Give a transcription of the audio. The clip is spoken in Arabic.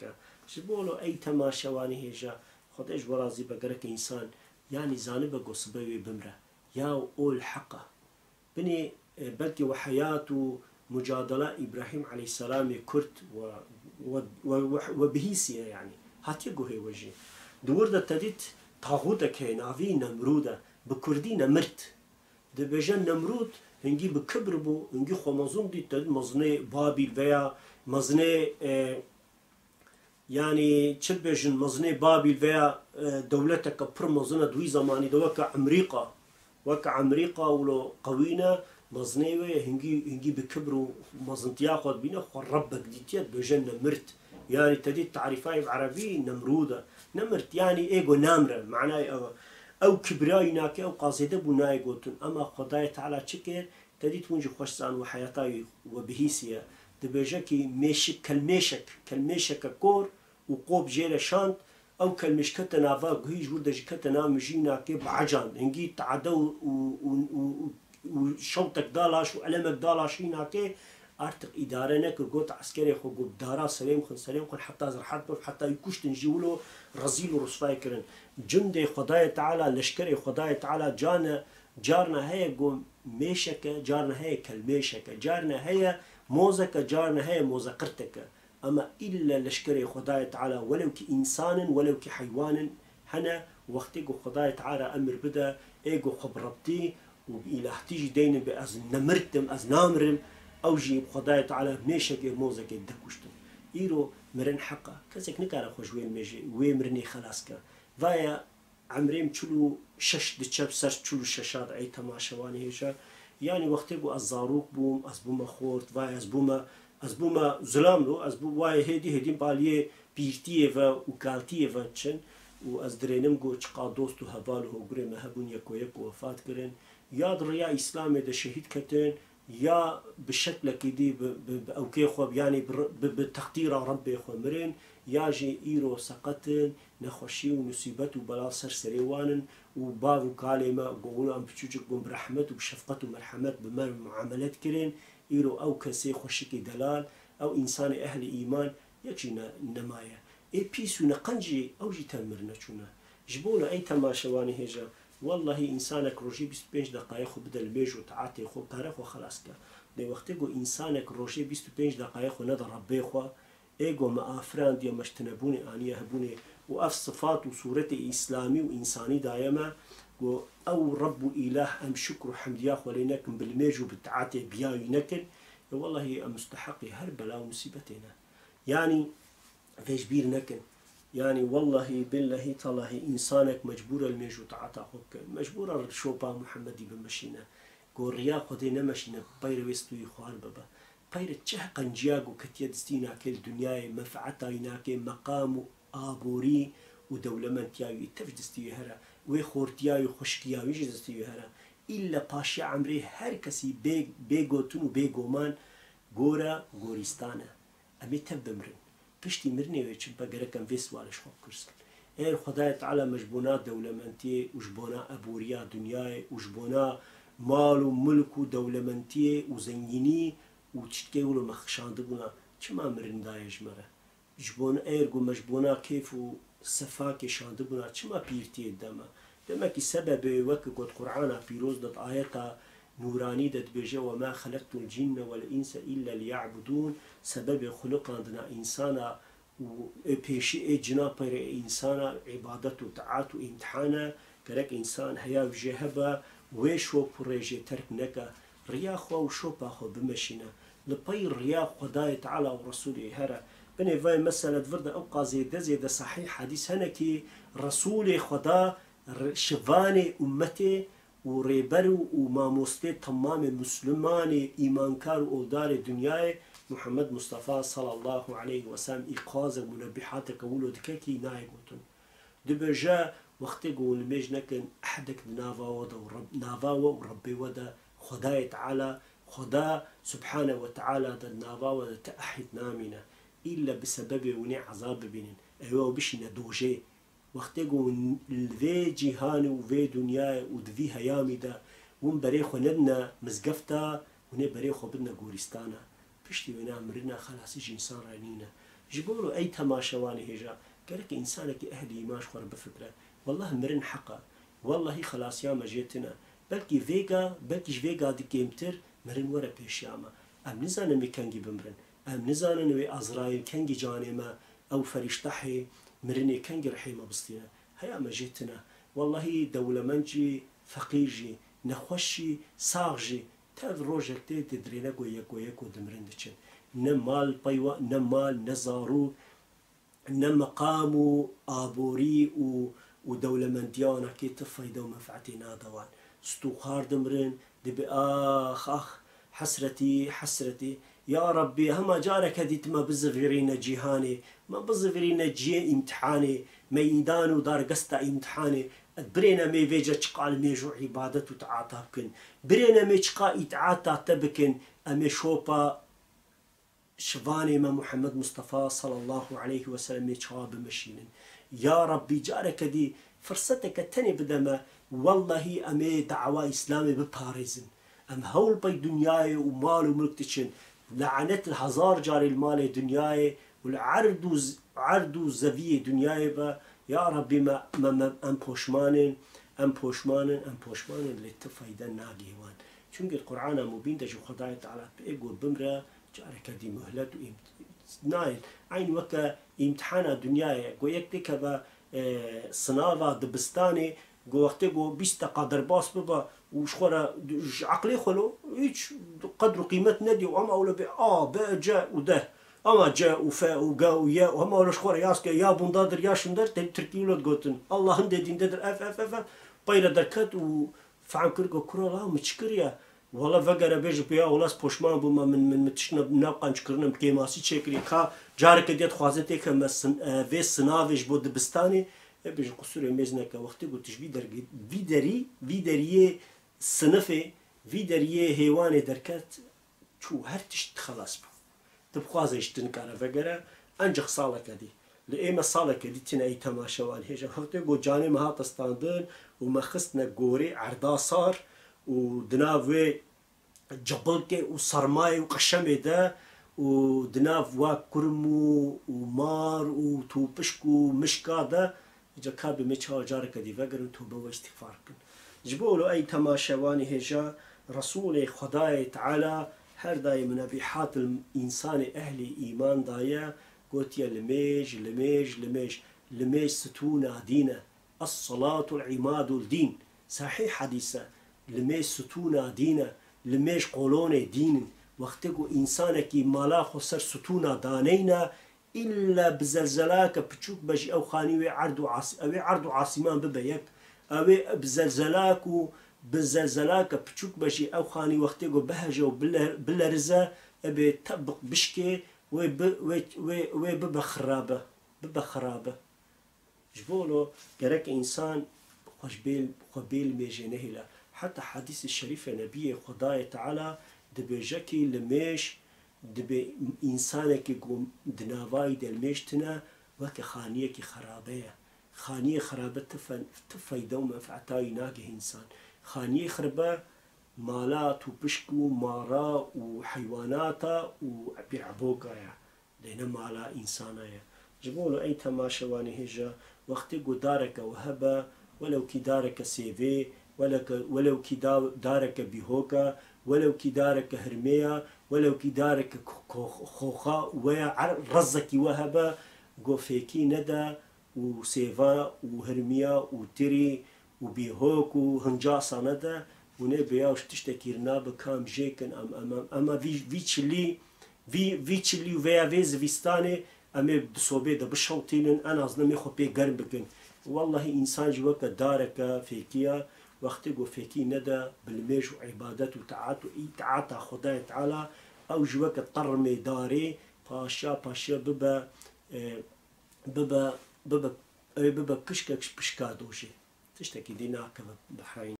که جبولو ای تماشوانی هجا خودش برازی بگرک انسان يعني زانبه قصبه بمره يا أول حقه بني بلكي وحياته مجادلة إبراهيم عليه السلام كرت وبهيسية يعني هاتيقو هي وجه دور دا تديت طاغوتك هي نافي نمرودة بكردي نمرت دبجن نمرود هنجي بكبر بو هنجي خو مظلوم دي تد مزني بابل ويا مزني يعني تشبجن مزني بابل ويا دولتك بر مزنة دوي زماني دوكا أمريكا وكا أمريكا ولو قوينا مزنيوي هنجي بكبروا مزنتيا خد بينا خو ربك ديتيات بجن نمرت يعني تديت تعريفاي بعربي نمرودة نمرت يعني ايجو نامرة معناه او كبراي ناكي او قاصده بناي قوتن اما خداي تعالى تشكر تديت ونجي خوشسان وحياتاي وبهيسيا دبجكي ميشك كالميشك كور وقوب جيل شانت او كالمشكته نافا هي جود جكته مجينا كي بعجان هنجي تعدو وشوتك دالاش وألمك دالاش هنا كي ارتق اداره نك قوت عسكري خو قوت دارا سلام خن حتى زرحت حتى يكوش تنجيولو رزيل ورسفاي كرن جندي خداي تعالى لشكري خداي تعالى جارنا هي قوم ميشك جارنا هي كالميشك جارنا هي موزك جارنا هي موزقرتك اما الا لشكري خداي تعالى ولو كانسان ولو كحيوان هنا وقتك خداي تعالى امر بدا ايجو خبرتي وإله تيجي دين بأز نمرتم أز نامرم أو جيب خداي تعالى ميشك موزك الدكوشتم إيرو مرن حقا كذاك نكارا خوش وين ميجي وين مرني خلاص فايا عمريم تشلو شش دتشاب سر تشلو ششاد أي تماشواني هيشا يعني وقتك الزاروك بوم أزبوما خورت فايا أزبوما ظلام لو أزبو واي هدي باليه بيرتيه وكالتيه تشن وأزدرينم جو تشقا دوستو هبالو غري مهبون يكو وفات كرن ياد ريا إسلامي ده شهيد كتن يا بالشكل كدي بأوكي خوب يعني بتقدير ربي خو مرين ياجي إيرو سقطن نخشي ونصيبته بلا سرسريوان وباب كلمة قولوا أم بتشوجك برحمة وبشفقة ومرحمة بمن معاملات كرين إيرو أو كسي خشكي دلال أو إنسان أهل إيمان يجينا نمايا إيه بيسو نقنجي أو جي تمرنا شونا جبونا أي تماشواني هجا والله إنسانك روجي 25 دقائق خو بدل بيج وتعاطي خو تاريخ وخلاص كا دي وقت جو إنسانك روجي 25 دقائق ونظر ربي خو إيجو ما أفران دي مشتنبوني آنية هبوني وأف صفات وصورة إسلامي وإنساني دايما أو رب إله أم شكر وحمديا ولينكم بالميج وبالتعاطي بياي نكن والله مستحقي هربلا ومصيبتنا يعني فيش بير نكن يعني والله بالله تالله إنسانك مجبور الميجو تعاطى خوك مجبور الشوبا محمدي بمشينا قول ريا خدي نمشينا بير ويستوي خوان بابا بير تشه قنجياغو كتيدستينا كل دنياي منفعتاينا كي مقام آبوري ودولمنتياي تفجدستي هرا وخورتياي وخشكياي يجدستي هرا إلا باشا عمري هر كسي بيغوتون وبيغومان غورا غوريستانا أمي تبمرن پشتی مرنی و چه بگرکم ویس والش خوب کرد. این خدای تعالی مجبونات دولمنتی وجبونا ابوریا دنیای وجبونا مال و ملک و دولمنتی و زنگینی و چتکی ولو مخشانده بونا چه ما مرن دایج مره. جبونا ایرگو مجبونا کیف و صفاک شانده بونا چه ما پیرتی دما. دما کی سبب وقت قد قرآن پیروز داد آیتا نوراني دت بيجي وما خلقت الجن والإنس إلا ليعبدون سبب خلق عندنا إنسانا وبيشي جنا بير إنسانا عبادته وطاعته وامتحانا كرك إنسان هيا وجهبا ويشو بريجي ترك نكا رياخو وشو باخو بمشينا لبير رياخ خداي تعالى ورسوله هرا بني فاي مسألة فرد أبقى زيد صحيح حديث هنكي رسول خدا شفاني أمتي وريبرو وماموستي تمام مسلمان إيمانكار أولدار دنياي محمد مصطفى صلى الله عليه وسلم إيقاظ منبحات كولو دكاكي نايقوتن دبجا وقت يقول ميج نكن أحدك نافا ودا ورب نافا وربي ودا خداي تعالى خدا سبحانه وتعالى دا نافا ودا تأحد نامنا إلا بسبب وني عذاب بينن أيوه بشنا دوجي وقت يقول الفي جهان وفي دنيا ودفي هيامي دا ون بريخو ندنا مزقفتا ون بريخو بدنا قورستانا بشتي ونا مرنا خلاص يجي إنسان رانينا جبولو أي تماشواني هجا قالك إنسانك أهل إيمان خور بفكرة والله مرن حقا والله خلاص يا مجيتنا بلكي فيجا بلكيش فيجا دي كيمتر مرن ورا بيشياما أم نزانا مي كنجي بمرن أم نزانا نوي أزرايل كنجي جانما أو فريشتحي مرني كنجي رحيمة بسطينا هيا مجيتنا والله دولة منجي فقيرجي نخوشي صاغجي تاف روجك تي تدرينا قويك ودمرن دچن نمال بيوا نمال نزارو نمقامو آبوري ودولة منديانا كي تفايدة ومنفعتنا دوان ستوخار دمرن دبي آخ حسرتي يا ربي هما جارك هديت ما بزفرين جيهاني ما بزفرين جي امتحاني ميدان ودار قستا امتحاني برينا مي فيجا تشقال ميجو عبادة وتعاطى بكن برينا مي تشقا يتعاطى تبكن أمي شوبا شفاني ما محمد مصطفى صلى الله عليه وسلم يتشاب مشينن يا ربي جارك دي فرصتك التاني بدما والله أمي دعوة إسلامي بباريزن أم هول بي دنياي ومال وملكتشن لعنت الهزار جاري المال دنياي والعرض زفية دنياي با يا ربي ما أم بوشمانن اللي تفايدا ناقيوان چونك القرآن مبين دجو خداية تعالى بإيقو بمرا جارك دي مهلت نايل عين وكا امتحانا دنياي قويك تكبا صنافة دبستاني وقتی گو 20 قدر باس ببا وشخورا عقلي خلو هيش قدر قيمت ندي وأما أولا بقى جاء وده أما جاء وفاء وقا ويا وأما أولا شخورا ياسك يا بندادر يا شندر تركي ولد قوتن الله هندي دين دادر اف بايلا دركت وفعن كرقو كرو الله متشكريا والله فقر بيج بيا ولاس بوشمان بما من متشنا نبقى نشكرنا بكيماسي تشكري كا جارك ديت خوازتي كما في سنافيش بود بستاني بيج قصور مزنك وقتي قلتش فيدريه صنفه فيدريه هيواني دركت شو هرتش خلاص تبخواز يشتنكارا فقرا انجخ صالك دي لإيما صالك دي تنا اي تماشوان هيجا وقتي قو جاني مها تستاندن وما خصنا قوري عرضا صار ودناوي جبلك وصرماي وقشمي ده ودناف وكرمو ومار وتوبشكو مشكا ده جا كابي ميتشا جارك دي فقر وتوبة واستغفار كن جبولو اي تماشواني هيجا رسول خداي تعالى هر داي من ابيحات الانسان اهل ايمان دايا قلت يا لميج ستونا دينا الصلاة العماد الدين صحيح حديثة لميج ستونا دينا لميج قولون دين وقتكو إنسانك مالا خسر ستونا دانينا إلا بزلزلاك بتشوك بجي أو خاني عرض عاصمان ببيك أو بزلزلاك بتشوك بجي أو خاني وقتكو بهجة وبلا رزا أبي تطبق بشكي وببا خرابة جبولو قرك إنسان خبيل ميجينهلا حتى حديث الشريف نبي خداي تعالى دبيجكي لميش دبي إنسانك قوم دنافاي دلميشتنا وك خانية خرابة تفاي دوما فعتاي ناقه إنسان خانية خربة مالات وبشكو مارا وحيواناتا وبيعبوكا لأن مالا إنسانا جبولو أي تماشواني هجا وقت دارك وهبا ولو كي دارك سيفي ولو كي دارك بيهوكا ولو كي دارك هرميا ولو كي دارك خوخا ورزك وهبا قوفيكي ندا وسيفا وهرميا وتري وبيهوك وهنجاسا ندا ونبيا وشتشتكيرنا بكام جيكن أما فيتشلي وفيا فيز فيستاني أما بصوبي دا بشوطينن أنا أظنمي خبي قرب بكن والله إنسان جوك دارك فيكيا وقتقو فيكي ندى بالميج وعبادات وتعاطى خداي تعالى أو جوك الطرمي داري باشا ببا كشكا دوشي تشتكي دينا كذا بحرين